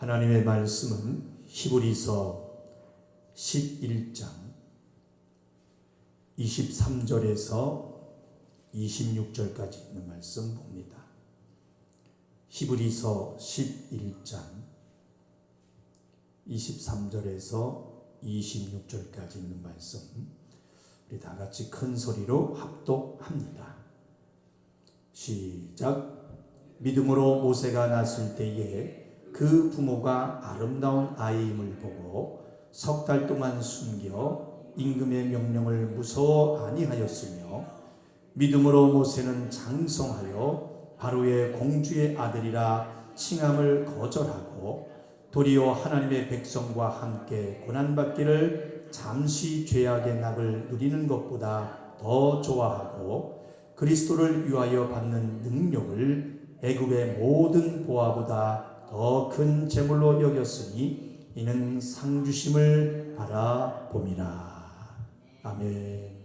하나님의 말씀은 히브리서 11장 23절에서 26절까지 있는 말씀 봅니다. 히브리서 11장 23절에서 26절까지 있는 말씀, 우리 다 같이 큰 소리로 합독합니다. 시작. 믿음으로 모세가 낳았을 때에 그 부모가 아름다운 아이임을 보고 석 달 동안 숨겨 임금의 명령을 무서워 아니하였으며, 믿음으로 모세는 장성하여 바로의 공주의 아들이라 칭함을 거절하고 도리어 하나님의 백성과 함께 고난받기를 잠시 죄악의 낙을 누리는 것보다 더 좋아하고 그리스도를 위하여 받는 능력을 애굽의 모든 보화보다 더 큰 재물로 여겼으니 이는 상주심을 바라봄이라. 아멘.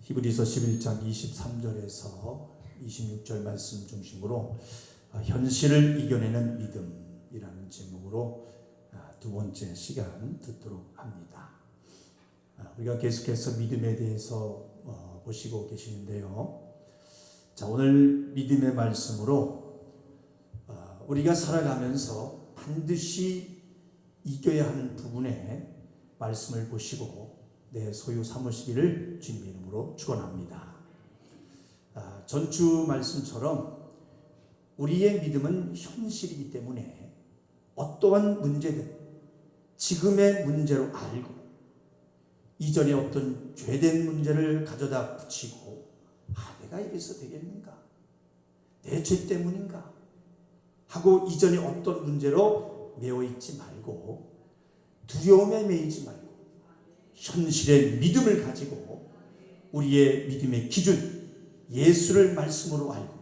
히브리서 11장 23절에서 26절 말씀 중심으로 현실을 이겨내는 믿음이라는 제목으로 두 번째 시간 듣도록 합니다. 우리가 계속해서 믿음에 대해서 보시고 계시는데요. 자, 오늘 믿음의 말씀으로 우리가 살아가면서 반드시 이겨야 하는 부분의 말씀을 보시고 내 소유 삼으시기를 주님의 이름으로 축원합니다. 전주 말씀처럼 우리의 믿음은 현실이기 때문에 어떠한 문제든 지금의 문제로 알고 이전에 어떤 죄된 문제를 가져다 붙이고 내가 이래서 되겠는가? 내 죄 때문인가? 하고 이전에 어떤 문제로 매여있지 말고 두려움에 매이지 말고 현실의 믿음을 가지고 우리의 믿음의 기준 예수를 말씀으로 알고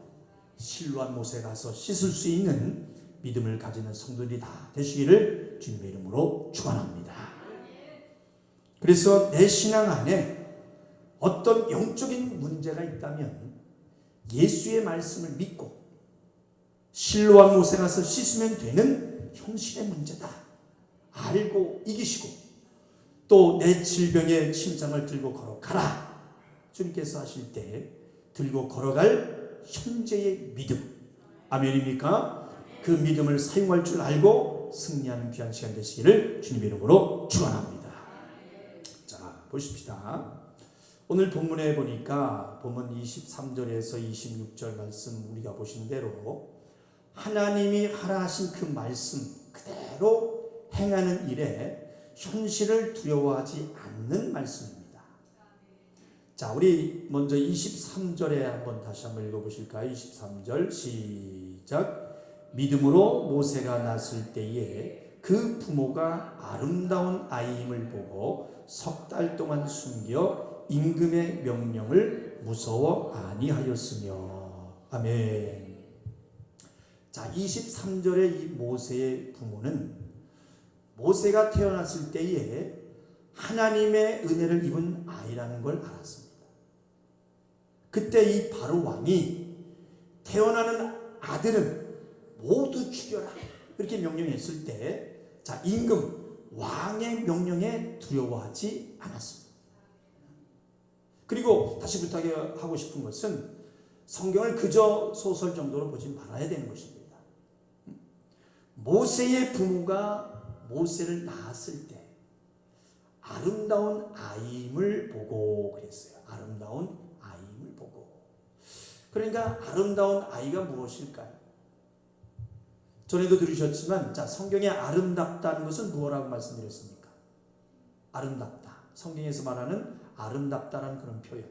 실로암 못에 가서 씻을 수 있는 믿음을 가지는 성도들이 다 되시기를 주님의 이름으로 축원합니다. 그래서 내 신앙 안에 어떤 영적인 문제가 있다면 예수의 말씀을 믿고 실로암 못에 가서 씻으면 되는 현실의 문제다 알고 이기시고 또 내 질병의 침상을 들고 걸어가라 주님께서 하실 때 들고 걸어갈 현재의 믿음, 아멘입니까? 그 믿음을 사용할 줄 알고 승리하는 귀한 시간 되시기를 주님의 이름으로 축원합니다. 자, 보십시다. 오늘 본문에 보니까 본문 23절에서 26절 말씀 우리가 보신 대로 하나님이 하라 하신 그 말씀 그대로 행하는 일에 현실을 두려워하지 않는 말씀입니다. 자, 우리 먼저 23절에 한번 다시 한번 읽어보실까요? 23절 시작. 믿음으로 모세가 낳았을 때에 그 부모가 아름다운 아이임을 보고 석 달 동안 숨겨 임금의 명령을 무서워 아니하였으며. 아멘. 자, 23절의 이 모세의 부모는 모세가 태어났을 때에 하나님의 은혜를 입은 아이라는 걸 알았습니다. 그때 이 바로 왕이 태어나는 아들은 모두 죽여라 이렇게 명령했을 때, 자, 임금 왕의 명령에 두려워하지 않았습니다. 그리고 다시 부탁하고 싶은 것은 성경을 그저 소설 정도로 보지 말아야 되는 것입니다. 모세의 부모가 모세를 낳았을 때 아름다운 아이임을 보고 그랬어요. 아름다운 아이임을 보고. 그러니까 아름다운 아이가 무엇일까요? 전에도 들으셨지만, 자, 성경에 아름답다는 것은 무엇이라고 말씀드렸습니까? 아름답다. 성경에서 말하는 아름답다라는 그런 표현.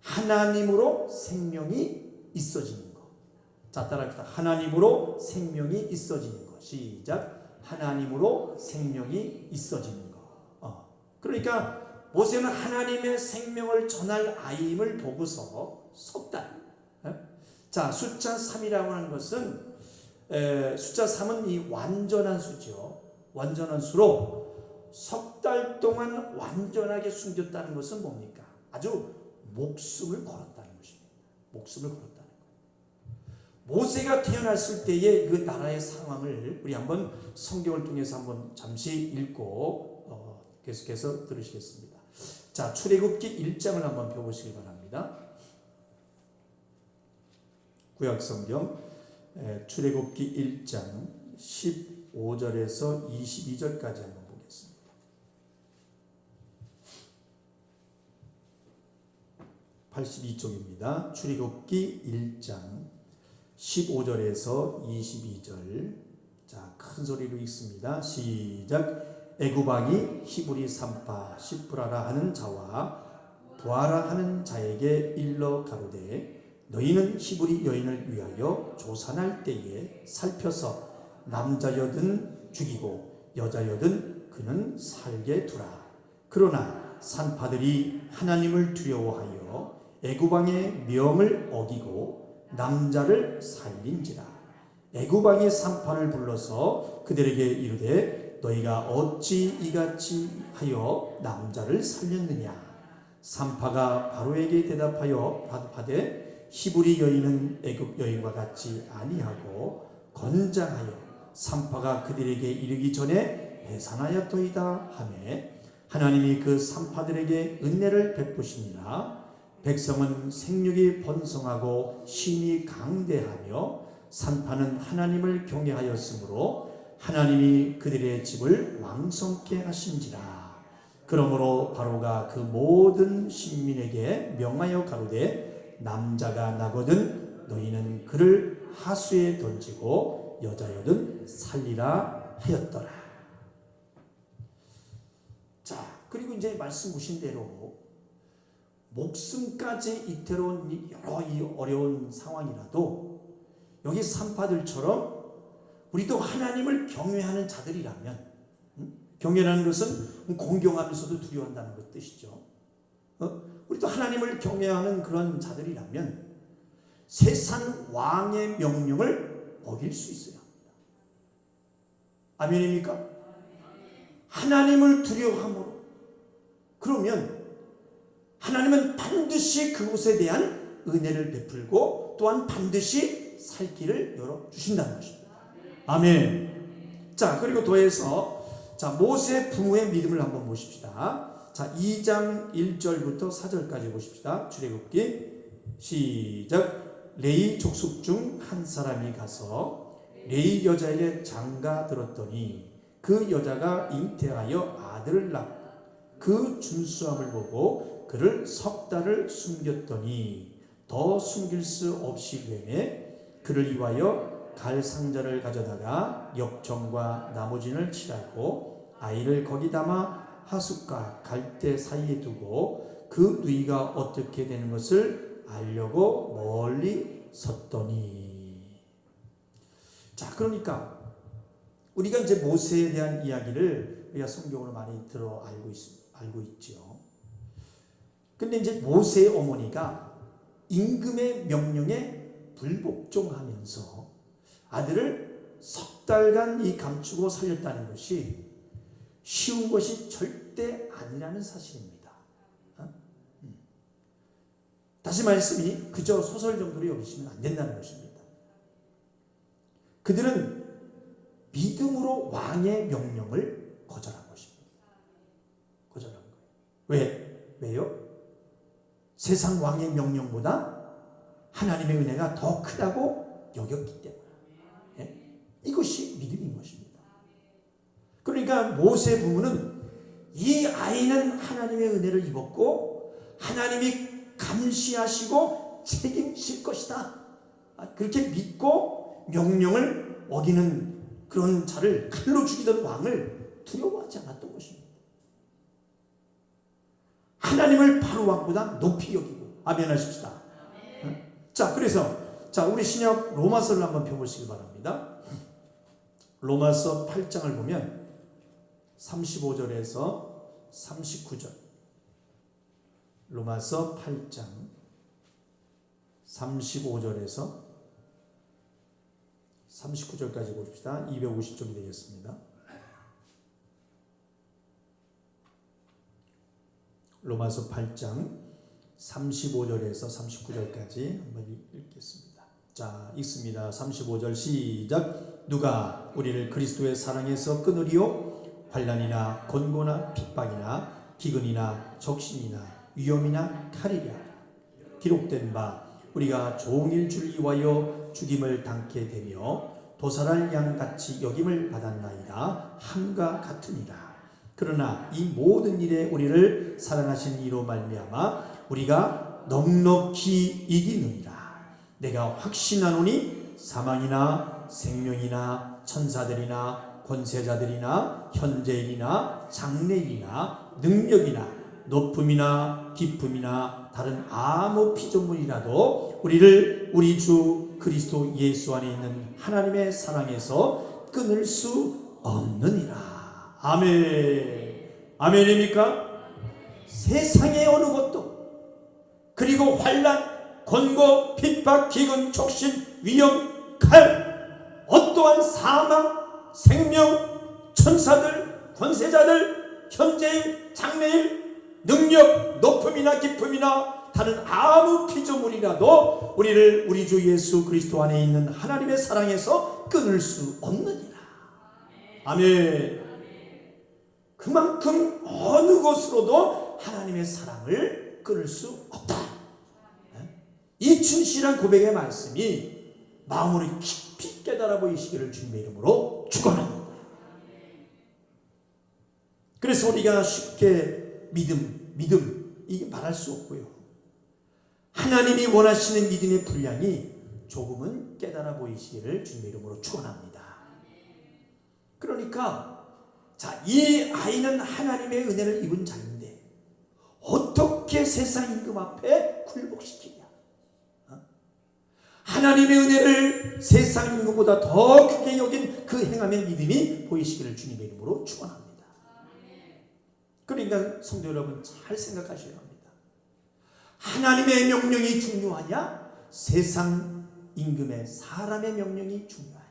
하나님으로 생명이 있어지는 것. 자, 따라합시다. 하나님으로 생명이 있어지는 것. 시작. 하나님으로 생명이 있어지는 것. 그러니까 모세는 하나님의 생명을 전할 아이임을 보고서 석 달. 자, 숫자 3이라고 하는 것은 숫자 3은 이 완전한 수죠. 완전한 수로 석 달 동안 완전하게 숨겼다는 것은 뭡니까? 아주 목숨을 걸었다는 것입니다. 목숨을 걸었다는 거예요. 모세가 태어났을 때의 그 나라의 상황을 우리 한번 성경을 통해서 한번 잠시 읽고 계속해서 들으시겠습니다. 자, 출애굽기 1장을 한번 펴보시기 바랍니다. 구약성경 출애굽기 1장 15절에서 22절까지 한번 보겠습니다. (82쪽입니다) 출애굽기 1장 15절에서 22절. 자, 큰 소리로 읽습니다. 시작. 애굽왕이 히브리 산파 시프라라 하는 자와 부하라 하는 자에게 일러 가로되 너희는 히브리 여인을 위하여 조산할 때에 살펴서 남자여든 죽이고 여자여든 그는 살게 두라. 그러나 산파들이 하나님을 두려워하여 애굽왕의 명을 어기고 남자를 살린지라. 애굽왕이 산파를 불러서 그들에게 이르되 너희가 어찌 이같이 하여 남자를 살렸느냐. 산파가 바로에게 대답하여 하되 히브리 여인은 애굽 여인과 같지 아니하고 건장하여 산파가 그들에게 이르기 전에 해산하였더이다 하매 하나님이 그 산파들에게 은혜를 베푸시니라. 백성은 생육이 번성하고 신이 강대하며 산파는 하나님을 경외하였으므로 하나님이 그들의 집을 왕성케 하신지라. 그러므로 바로가 그 모든 신민에게 명하여 가로되 남자가 나거든 너희는 그를 하수에 던지고 여자여든 살리라 하였더라. 자, 그리고 이제 말씀 보신 대로 목숨까지 이태로운 여러 이 어려운 상황이라도 여기 산파들처럼 우리도 하나님을 경외하는 자들이라면, 경외하는 것은 공경하면서도 두려워한다는 것 뜻이죠. 우리도 하나님을 경외하는 그런 자들이라면 세상 왕의 명령을 어길 수 있어야 합니다. 아멘입니까? 하나님을 두려워함으로. 그러면 하나님은 반드시 그곳에 대한 은혜를 베풀고 또한 반드시 살 길을 열어주신다는 것입니다. 아멘. 자, 그리고 더해서 자, 모세 부모의 믿음을 한번 보십시다. 자, 2장 1절부터 4절까지 보십시다. 출애굽기 시작. 레위 족속 중 한 사람이 가서 레위 여자에게 장가 들었더니 그 여자가 잉태하여 아들을 낳고 그 준수함을 보고 그를 석 달을 숨겼더니 더 숨길 수 없이 되매 그를 위하여 갈 상자를 가져다가 역청과 나무진을 칠하고 아이를 거기 담아 하숫과 갈대 사이에 두고 그 누이가 어떻게 되는 것을 알려고 멀리 섰더니. 자, 그러니까 우리가 이제 모세에 대한 이야기를 우리가 성경으로 많이 알고 있죠. 근데 이제 모세의 어머니가 임금의 명령에 불복종하면서 아들을 석 달간 이 감추고 살렸다는 것이 쉬운 것이 절대 아니라는 사실입니다. 다시 말씀이 그저 소설 정도로 여기시면 안 된다는 것입니다. 그들은 믿음으로 왕의 명령을 거절한 것입니다. 거절한 거예요. 왜요? 세상 왕의 명령보다 하나님의 은혜가 더 크다고 여겼기 때문에. 이것이 믿음인 것입니다. 그러니까 모세 부모는 이 아이는 하나님의 은혜를 입었고 하나님이 감시하시고 책임질 것이다. 그렇게 믿고 명령을 어기는 그런 자를 칼로 죽이던 왕을 두려워하지 않았던 것입니다. 하나님을 바로 왕보다 높이 여기고. 아멘 하십시다. 자, 그래서 자, 우리 신약 로마서를 한번 펴보시기 바랍니다. 로마서 8장을 보면 35절에서 39절. 로마서 8장 35절에서 39절까지 봅시다. 250쪽이 되겠습니다. 로마서 8장 35절에서 39절까지 한번 읽겠습니다. 자, 읽습니다. 35절 시작. 누가 우리를 그리스도의 사랑에서 끊으리요? 환난이나 곤고나 핍박이나 기근이나 적신이나 위험이나 칼이랴. 기록된 바 우리가 종일 줄 위하여 죽임을 당케 되며 도살할 양같이 여김을 받았나이다 함과 같으니라. 그러나 이 모든 일에 우리를 사랑하신 이로 말미암아 우리가 넉넉히 이기느니라. 내가 확신하노니 사망이나 생명이나 천사들이나 권세자들이나 현재일이나 장래일이나 능력이나 높음이나 깊음이나 다른 아무 피조물이라도 우리를 우리 주 그리스도 예수 안에 있는 하나님의 사랑에서 끊을 수 없느니라. 아멘. 아멘입니까? 세상의 어느 것도, 그리고 환난, 곤고, 핍박, 기근, 촉신, 위험, 칼, 어떠한 사망, 생명, 천사들, 권세자들, 현재일, 장래일, 능력, 높음이나 깊음이나 다른 아무 피조물이라도 우리를 우리 주 예수 그리스도 안에 있는 하나님의 사랑에서 끊을 수 없느니라. 아멘. 그만큼 어느 것으로도 하나님의 사랑을 끊을 수 없다. 이 진실한 고백의 말씀이 마음으로 깊이 깨달아 보이시기를 주님의 이름으로 축원합니다. 그래서 우리가 쉽게 믿음 이게 말할 수 없고요. 하나님이 원하시는 믿음의 분량이 조금은 깨달아 보이시기를 주님의 이름으로 축원합니다. 그러니까 이 아이는 하나님의 은혜를 입은 자인데 어떻게 세상 임금 앞에 굴복시키냐? 하나님의 은혜를 세상 임금보다 더 크게 여긴 그 행함의 믿음이 보이시기를 주님의 이름으로 축원합니다. 그러니까 성도 여러분 잘 생각하셔야 합니다. 하나님의 명령이 중요하냐? 세상 임금의 사람의 명령이 중요하냐?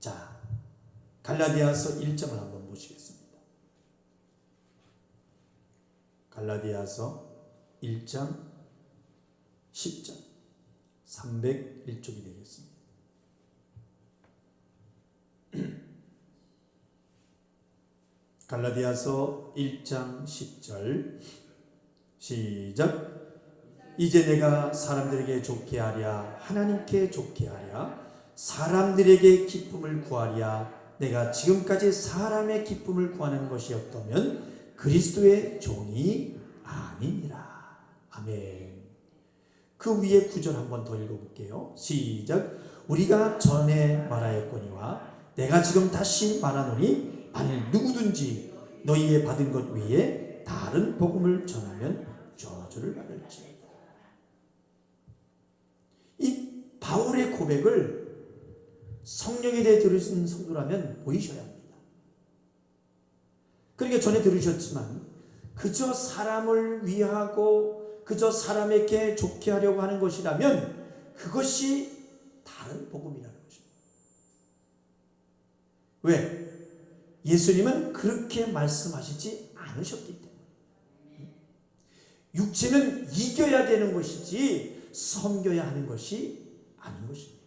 자, 갈라디아서 1장을 한번 보시겠습니다. 갈라디아서 1장 10절 301쪽이 되겠습니다. 갈라디아서 1장 10절 시작. 이제 내가 사람들에게 좋게 하랴 하나님께 좋게 하랴 사람들에게 기쁨을 구하랴 내가 지금까지 사람의 기쁨을 구하는 것이었다면 그리스도의 종이 아니니라. 아멘. 그 위에 구절 한번 더 읽어볼게요. 시작. 우리가 전에 말하였거니와 내가 지금 다시 말하노니 만일 누구든지 너희의 받은 것 외에 다른 복음을 전하면 저주를 받을지어다. 이 바울의 고백을 성령에 대해 들으신 성도라면 보이셔야 합니다. 그러니까 전에 들으셨지만 그저 사람을 위하고 그저 사람에게 좋게 하려고 하는 것이라면 그것이 다른 복음이라는 것입니다. 왜? 예수님은 그렇게 말씀하시지 않으셨기 때문에. 육체는 이겨야 되는 것이지 섬겨야 하는 것이 아닌 것입니다.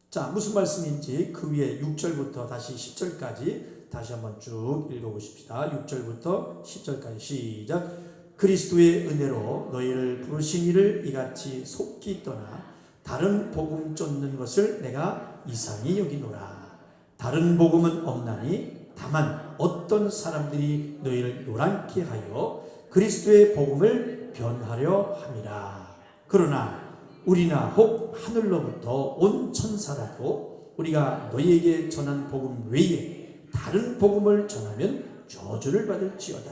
자, 무슨 말씀인지 그 위에 6절부터 다시 10절까지 다시 한번 쭉 읽어보십시다. 6절부터 10절까지 시작. 그리스도의 은혜로 너희를 부르신 이를 이같이 속기 떠나 다른 복음 쫓는 것을 내가 이상히 여기노라. 다른 복음은 없나니 다만 어떤 사람들이 너희를 요란케 하여 그리스도의 복음을 변하려 함이라. 그러나 우리나 혹 하늘로부터 온 천사라도 우리가 너희에게 전한 복음 외에 다른 복음을 전하면 저주를 받을지어다.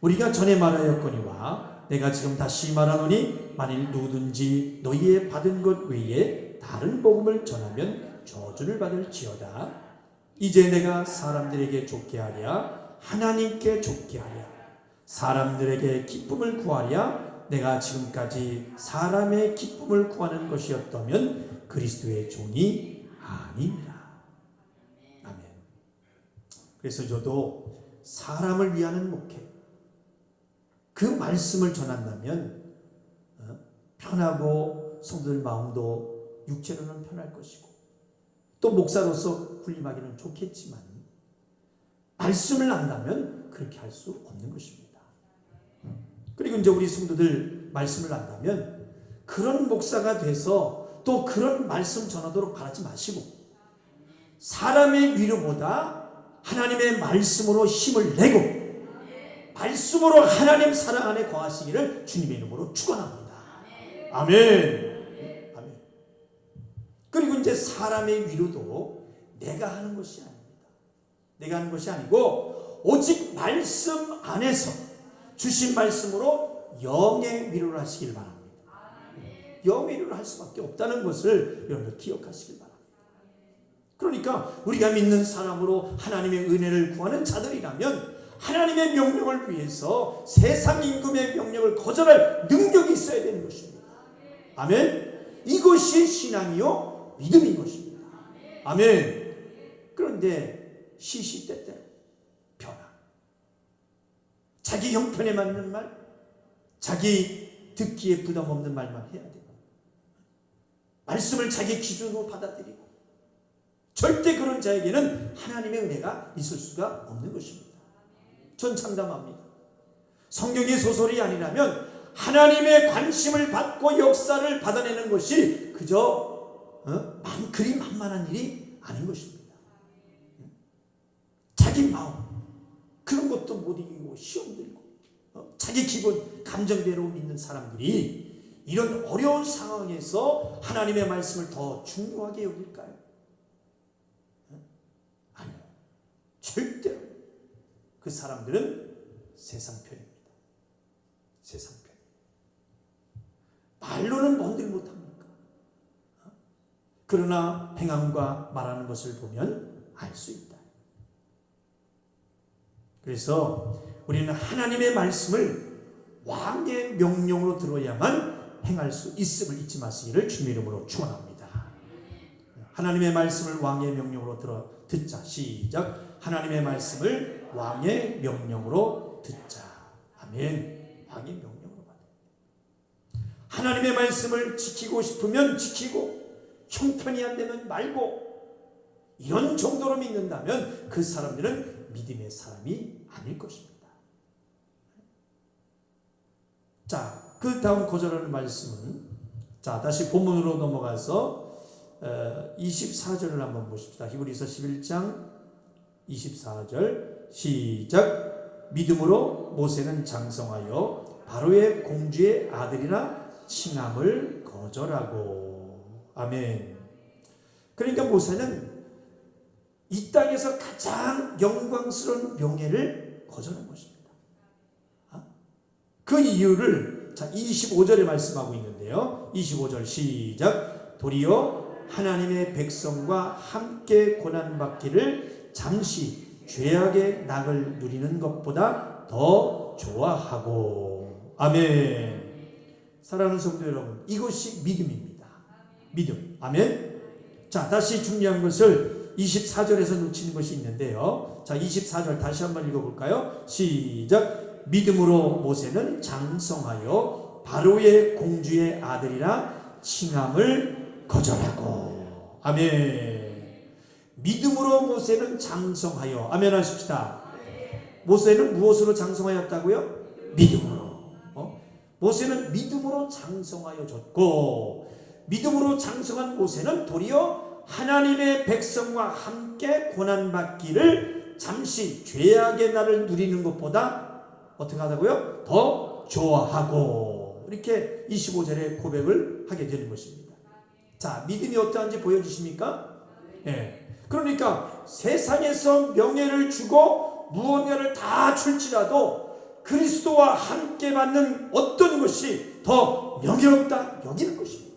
우리가 전에 말하였거니와 내가 지금 다시 말하노니 만일 누구든지 너희의 받은 것 외에 다른 복음을 전하면 저주를 받을지어다. 이제 내가 사람들에게 좋게 하랴 하나님께 좋게 하랴 사람들에게 기쁨을 구하랴 내가 지금까지 사람의 기쁨을 구하는 것이었다면 그리스도의 종이 아니니라. 아멘. 그래서 저도 사람을 위하는 목회, 그 말씀을 전한다면 편하고 성도들 마음도 육체로는 편할 것이고 또 목사로서 군림하기는 좋겠지만 말씀을 안다면 그렇게 할 수 없는 것입니다. 그리고 이제 우리 성도들 말씀을 안다면 그런 목사가 돼서 또 그런 말씀 전하도록 바라지 마시고 사람의 위로보다 하나님의 말씀으로 힘을 내고 말씀으로 하나님 사랑 안에 거하시기를 주님의 이름으로 축원합니다. 아멘. 아멘. 그리고 이제 사람의 위로도 내가 하는 것이 아닙니다. 내가 하는 것이 아니고 오직 말씀 안에서 주신 말씀으로 영의 위로를 하시길 바랍니다. 영의 위로를 할 수밖에 없다는 것을 여러분들 기억하시길 바랍니다. 그러니까 우리가 믿는 사람으로 하나님의 은혜를 구하는 자들이라면 하나님의 명령을 위해서 세상 임금의 명령을 거절할 능력이 있어야 되는 것입니다. 아멘. 이것이 신앙이요 믿음인 것입니다. 아멘. 그런데 시시때때로 변화, 자기 형편에 맞는 말, 자기 듣기에 부담 없는 말만 해야 되고 말씀을 자기 기준으로 받아들이고 절대 그런 자에게는 하나님의 은혜가 있을 수가 없는 것입니다. 전 장담합니다. 성경의 소설이 아니라면 하나님의 관심을 받고 역사를 받아내는 것이 그저 그리 만만한 일이 아닌 것입니다. 자기 마음 그런 것도 못 이기고 시험 들고 자기 기본 감정대로 믿는 사람들이 이런 어려운 상황에서 하나님의 말씀을 더 중요하게 여길까요? 아니요. 절대로. 그 사람들은 세상 편입니다. 세상 편. 말로는 뭔들 못합니까? 그러나 행함과 말하는 것을 보면 알 수 있다. 그래서 우리는 하나님의 말씀을 왕의 명령으로 들어야만 행할 수 있음을 잊지 마시기를 주님의 이름으로 축원합니다. 하나님의 말씀을 왕의 명령으로 듣자. 시작. 하나님의 말씀을 왕의 명령으로 듣자. 아멘. 왕의 명령으로 받아. 하나님의 말씀을 지키고 싶으면 지키고 형편이 안 되면 말고 이런 정도로 믿는다면 그 사람들은 믿음의 사람이 아닐 것입니다. 자, 그 다음 고절하는 말씀은 자 다시 본문으로 넘어가서 24절을 한번 보십시다. 히브리서 11장 24절 시작. 믿음으로 모세는 장성하여 바로의 공주의 아들이라 칭함을 거절하고. 아멘. 그러니까 모세는 이 땅에서 가장 영광스러운 명예를 거절한 것입니다. 그 이유를 자 25절에 말씀하고 있는데요. 25절 시작. 도리어 하나님의 백성과 함께 고난받기를 잠시 죄악의 낙을 누리는 것보다 더 좋아하고. 아멘. 사랑하는 성도 여러분, 이것이 믿음입니다. 믿음. 아멘. 자, 다시 중요한 것을 24절에서 놓치는 것이 있는데요. 자, 24절 다시 한번 읽어볼까요? 시작. 믿음으로 모세는 장성하여 바로의 공주의 아들이라 칭함을 거절하고. 아멘. 믿음으로 모세는 장성하여. 아멘 하십시다. 모세는 무엇으로 장성하였다고요? 믿음으로. 모세는 믿음으로 장성하여졌고, 믿음으로 장성한 모세는 도리어 하나님의 백성과 함께 고난받기를 잠시 죄악의 날을 누리는 것보다 어떻게 하다고요? 더 좋아하고. 이렇게 25절에 고백을 하게 되는 것입니다. 자, 믿음이 어떠한지 보여주십니까? 네. 그러니까 세상에서 명예를 주고 무언가를 다 줄지라도 그리스도와 함께 받는 어떤 것이 더 명예롭다 여기는 것입니다.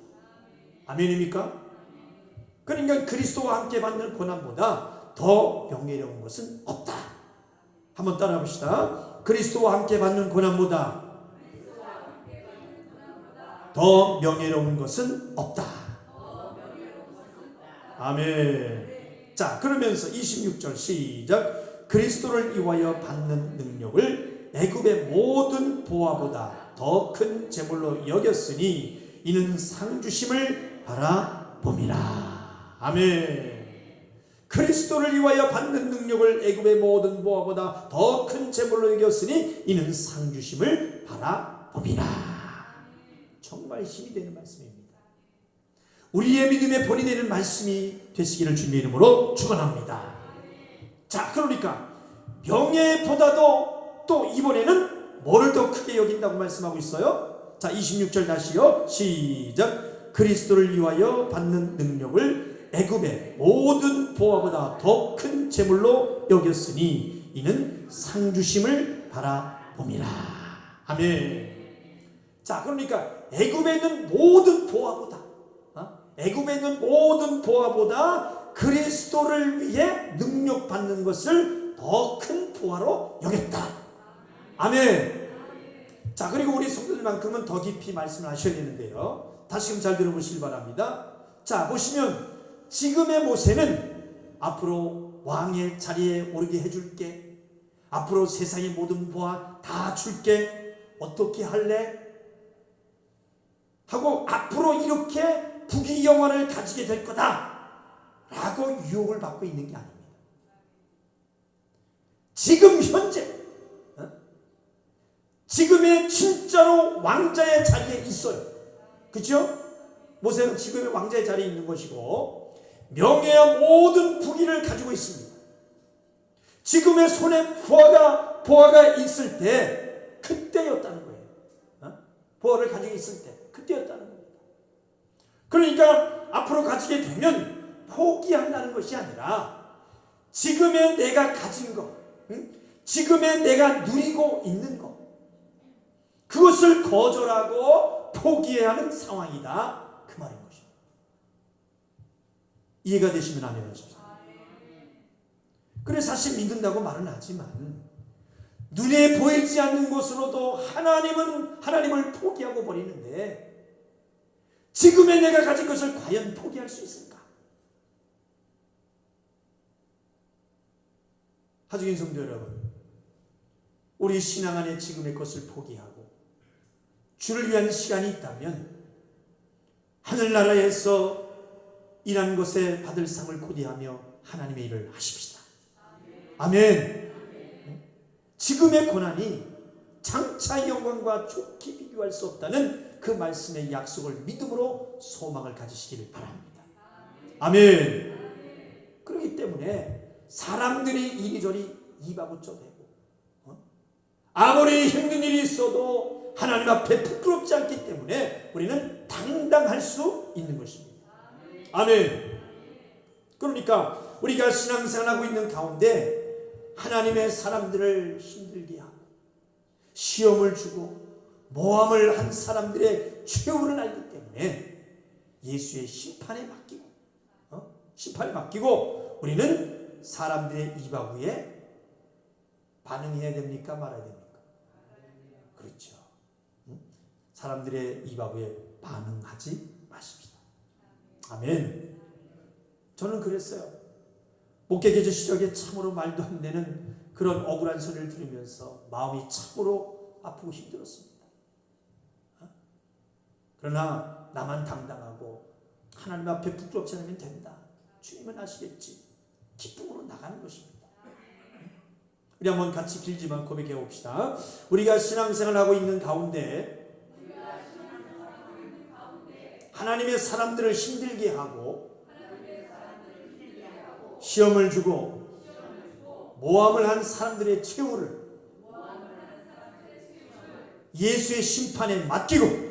아멘입니까? 그러니까 그리스도와 함께 받는 고난보다 더 명예로운 것은 없다. 한번 따라 봅시다. 그리스도와 함께 받는 고난보다 더 명예로운 것은 없다. 아멘. 자, 그러면서 26절 시작. 그리스도를 위하여 받는 능력을 애굽의 모든 보화보다 더 큰 재물로 여겼으니 이는 상 주심을 바라봄이라. 아멘. 그리스도를 위하여 받는 능력을 애굽의 모든 보화보다 더 큰 재물로 여겼으니 이는 상 주심을 바라봄이라. 정말 힘이 되는 말씀입니다. 우리의 믿음의 본이 되는 말씀이 되시기를 주님의 이름으로 축원합니다. 자, 그러니까 명예보다도 또 이번에는 뭐를 더 크게 여긴다고 말씀하고 있어요? 자, 26절 다시요. 시작. 그리스도를 위하여 받는 능력을 애굽의 모든 보화보다 더 큰 재물로 여겼으니 이는 상 주심을 바라봄이라. 아멘. 자, 그러니까 애굽에 있는 모든 보화보다 애굽에 있는 모든 보화보다 그리스도를 위해 능력 받는 것을 더 큰 보화로 여겼다. 아멘. 자, 그리고 우리 성도들만큼은 더 깊이 말씀을 하셔야 되는데요. 다시금 잘 들어보시기 바랍니다. 자, 보시면 지금의 모세는 앞으로 왕의 자리에 오르게 해줄게, 앞으로 세상의 모든 보화 다 줄게, 어떻게 할래? 하고 앞으로 이렇게 부귀 영화를 가지게 될 거다 라고 유혹을 받고 있는 게 아닙니다. 지금 현재 지금의 진짜로 왕자의 자리에 있어요. 그렇죠? 모세는 지금의 왕자의 자리에 있는 것이고 명예와 모든 부귀를 가지고 있습니다. 지금의 손에 보화가 있을 때 그때였다는 거예요. 보화를 가지고 있을 때 그때였다는 겁니다. 그러니까 앞으로 가지게 되면 포기한다는 것이 아니라 지금의 내가 가진 것, 지금의 내가 누리고 있는 것, 그것을 거절하고 포기해야 하는 상황이다, 그 말인 것입니다. 이해가 되시면 아멘 하십시오. 그래, 사실 믿는다고 말은 하지만 눈에 보이지 않는 것으로도 하나님을 포기하고 버리는데 지금의 내가 가진 것을 과연 포기할 수 있을까? 하중인 성도 여러분, 우리 신앙 안에 지금의 것을 포기하고 주를 위한 시간이 있다면 하늘나라에서 일한 것에 받을 상을 고대하며 하나님의 일을 하십시다. 아멘. 지금의 고난이 장차의 영광과 좋게 비교할 수 없다는 그 말씀의 약속을 믿음으로 소망을 가지시기를 바랍니다. 아멘. 그렇기 때문에 사람들이 이리저리 이바구쳐대고 아무리 힘든 일이 있어도 하나님 앞에 부끄럽지 않기 때문에 우리는 당당할 수 있는 것입니다. 아멘. 그러니까 우리가 신앙생활하고 있는 가운데 하나님의 사람들을 힘들게 하고 시험을 주고 모함을 한 사람들의 최후를 알기 때문에 예수의 심판에 맡기고 우리는 사람들의 이바구에 반응해야 됩니까? 말아야 됩니까? 그렇죠. 사람들의 이바구에 반응하지 마십시다. 아멘. 저는 그랬어요. 목회 개조 시절에 참으로 말도 안 되는 그런 억울한 소리를 들으면서 마음이 참으로 아프고 힘들었습니다. 그러나 나만 당당하고 하나님 앞에 부끄럽지 않으면 된다, 주님은 아시겠지, 기쁨으로 나가는 것입니다. 우리 한번 같이 길지만 고백해 봅시다. 우리가 신앙생활을 하고 있는 가운데 하나님의 사람들을 힘들게 하고 시험을 주고 모함을 한 사람들의 최후를 예수의 심판에 맡기고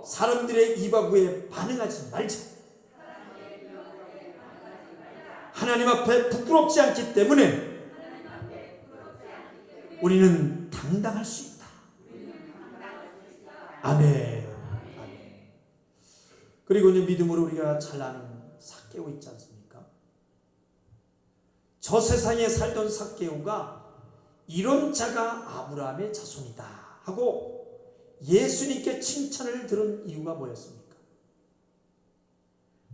사람들의 이바구에 반응하지 말자. 하나님 앞에 부끄럽지 않기 때문에 우리는 당당할 수 있다. 아멘. 그리고 이제 믿음으로 우리가 잘 아는 삭개오 있지 않습니까? 저 세상에 살던 삭개오가 이런 자가 아브라함의 자손이다 하고 예수님께 칭찬을 들은 이유가 뭐였습니까?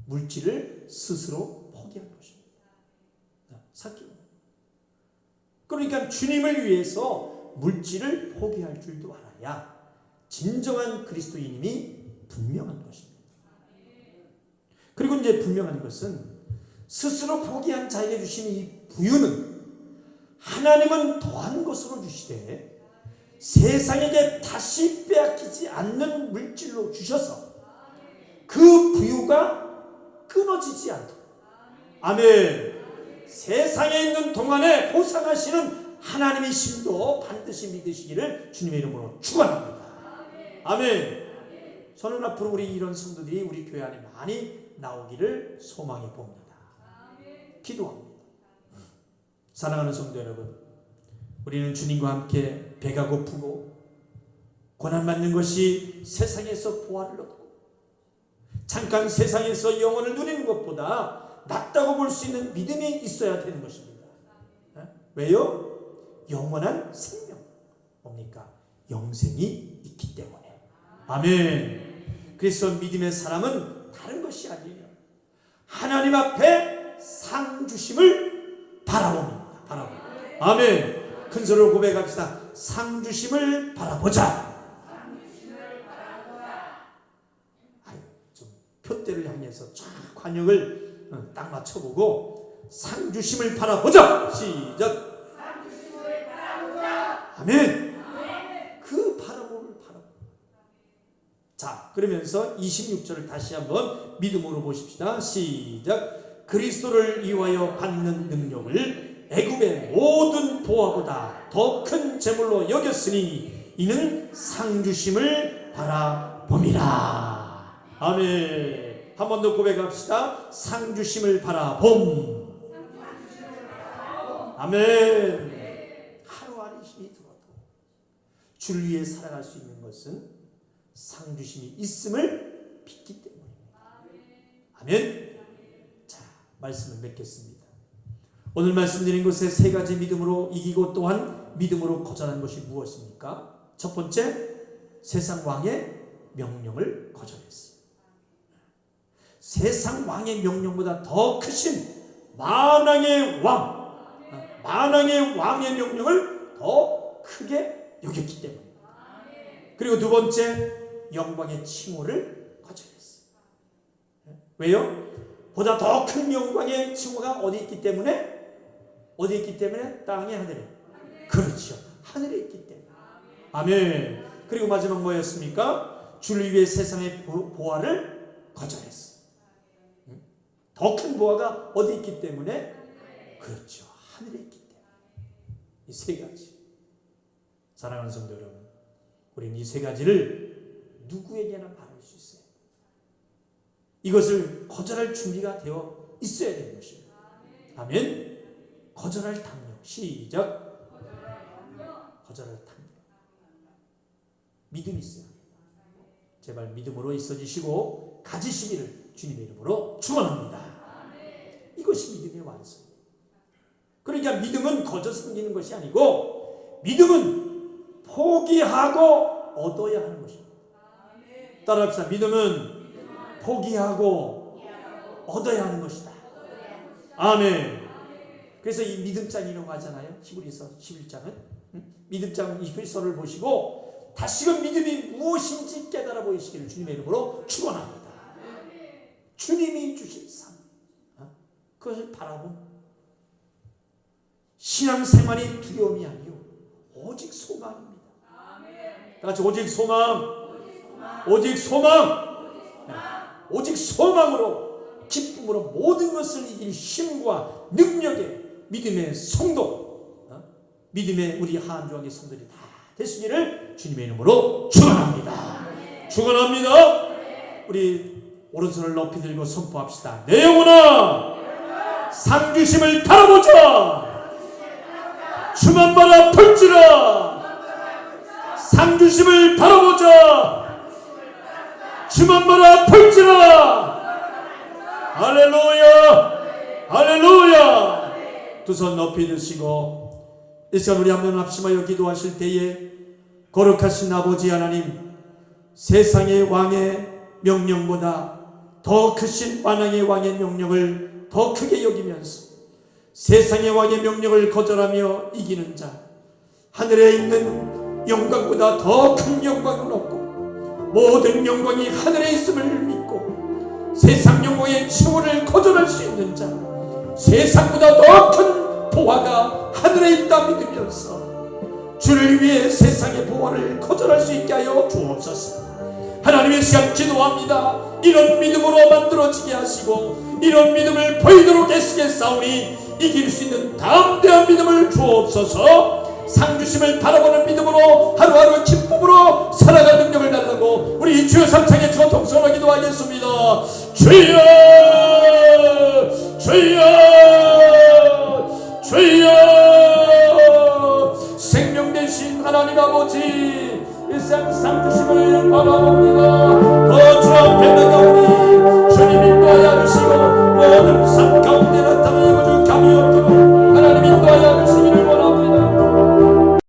물질을 스스로 포기한 것입니다. 삭개오. 그러니까 주님을 위해서 물질을 포기할 줄도 알아야 진정한 그리스도인임이 분명한 것입니다. 그리고 이제 분명한 것은 스스로 포기한 자에게 주신 이 부유는 하나님은 더한 것으로 주시되 세상에게 다시 빼앗기지 않는 물질로 주셔서 그 부유가 끊어지지 않도록, 아멘, 세상에 있는 동안에 보상하시는 하나님의 심도 반드시 믿으시기를 주님의 이름으로 축원합니다. 아멘. 저는 앞으로 우리 이런 성도들이 우리 교회 안에 많이 나오기를 소망해 봅니다. 기도합니다. 사랑하는 성도 여러분, 우리는 주님과 함께 배가 고프고 고난받는 것이 세상에서 보화를 얻고 잠깐 세상에서 영혼을 누리는 것보다 낫다고 볼 수 있는 믿음이 있어야 되는 것입니다. 왜요? 영원한 생명, 뭡니까? 영생이 있기 때문에. 아멘. 그래서 믿음의 사람은 다른 것이 아니에요. 하나님 앞에 상 주심을 바라봅니다. 바라봅니다. 아멘. 큰 소리로 고백합시다. 상 주심을 바라보자. 아유, 좀 표대를 향해서 쫙 관역을 딱 맞춰보고 상 주심을 바라보자. 시작. 상 주심을 바라보자. 아멘. 그 바라봄을 바라보. 자, 그러면서 26절을 다시 한번 믿음으로 보십시다. 시작. 그리스도를 위하여 받는 능력을 애굽의 모든 보화보다 더 큰 재물로 여겼으니 이는 상 주심을 바라봄이라. 아멘. 한 번 더 고백합시다. 상 주심을 바라봄. 아멘. 하루 안에 힘이 들어도 주를 위해 살아갈 수 있는 것은 상 주심이 있음을 믿기 때문입니다. 아멘. 자, 말씀을 맺겠습니다. 오늘 말씀드린 것에 세 가지 믿음으로 이기고 또한 믿음으로 거절한 것이 무엇입니까? 첫 번째, 세상 왕의 명령을 거절했어요. 세상 왕의 명령보다 더 크신 만왕의 왕의 명령을 더 크게 여겼기 때문입니다. 그리고 두 번째, 영광의 칭호를 거절했어요. 왜요? 보다 더 큰 영광의 칭호가 어디 있기 때문에? 어디 있기 때문에? 땅에, 하늘에. 그렇죠. 하늘에 있기 때문에. 아멘. 그리고 마지막 뭐였습니까? 주를 위해 세상의 보화를 거절했어요. 더 큰 보화가 어디 있기 때문에? 그렇죠. 하늘에 있기 때문에. 이 세 가지. 사랑하는 성도 여러분, 우리는 이 세 가지를 누구에게나 바랄 수 있어요. 이것을 거절할 준비가 되어 있어야 되는 것입니다. 아멘. 거절할 탐욕. 시작. 거절할 탐욕. 믿음이 있어요. 제발 믿음으로 있어지시고 가지시기를 주님의 이름으로 축원합니다. 이것이 믿음의 완성. 그러니까 믿음은 거저 생기는 것이 아니고 믿음은 포기하고 얻어야 하는 것입니다. 따라합시다. 믿음은 포기하고 얻어야 하는 것이다. 아멘. 그래서 이 믿음장이라고 하잖아요. 히브리서 11장은. 믿음장 21서를 보시고 다시금 믿음이 무엇인지 깨달아 보이시기를 주님의 이름으로 축원합니다. 주님이 주신 삶, 그것을 바라본 신앙생활이 두려움이 아니요 오직 소망입니다. 다 같이 오직 소망, 오직 소망, 오직 소망으로 기쁨으로 모든 것을 이길 힘과 능력의 믿음의 성도, 믿음의 우리 한주왕의 성도들이 다 되시기를 주님의 이름으로 축원합니다. 축원합니다. 우리 오른손을 높이 들고 선포합시다. 내 영혼아, 상 주심을 바라보자. 주만 바라볼지라. 상 주심을 바라보자. 주만 바라볼지라. 할렐루야, 할렐루야. 두 손 높이 드시고 이 시간 우리 한번 합심하여 기도하실 때에 거룩하신 아버지 하나님, 세상의 왕의 명령보다 더 크신 만왕의 왕의 명령을 더 크게 여기면서 세상의 왕의 명령을 거절하며 이기는 자, 하늘에 있는 영광보다 더 큰 영광을 얻고 모든 영광이 하늘에 있음을 믿고 세상 영광의 치호를 거절할 수 있는 자, 세상보다 더 큰 보화가 하늘에 있다 믿으면서 주를 위해 세상의 보화를 거절할 수 있게 하여 주옵소서. 하나님의 시간 기도합니다. 이런 믿음으로 만들어지게 하시고 이런 믿음을 보이도록 애쓰게 싸우니 이길 수 있는 담대한 믿음을 주옵소서. 상주심을 바라보는 믿음으로 하루하루 기쁨으로 살아갈 능력을 달라고 우리 주여 삼창의 주어 동성으로 기도하겠습니다. 주여 주여 주여. 생명 되신 하나님 아버지, 일상 상주심을 바라봅니다. 주 앞에 나가오니 주님 인도하여 주시고 모든 삶 가운데 나타나는 주 감히 없도록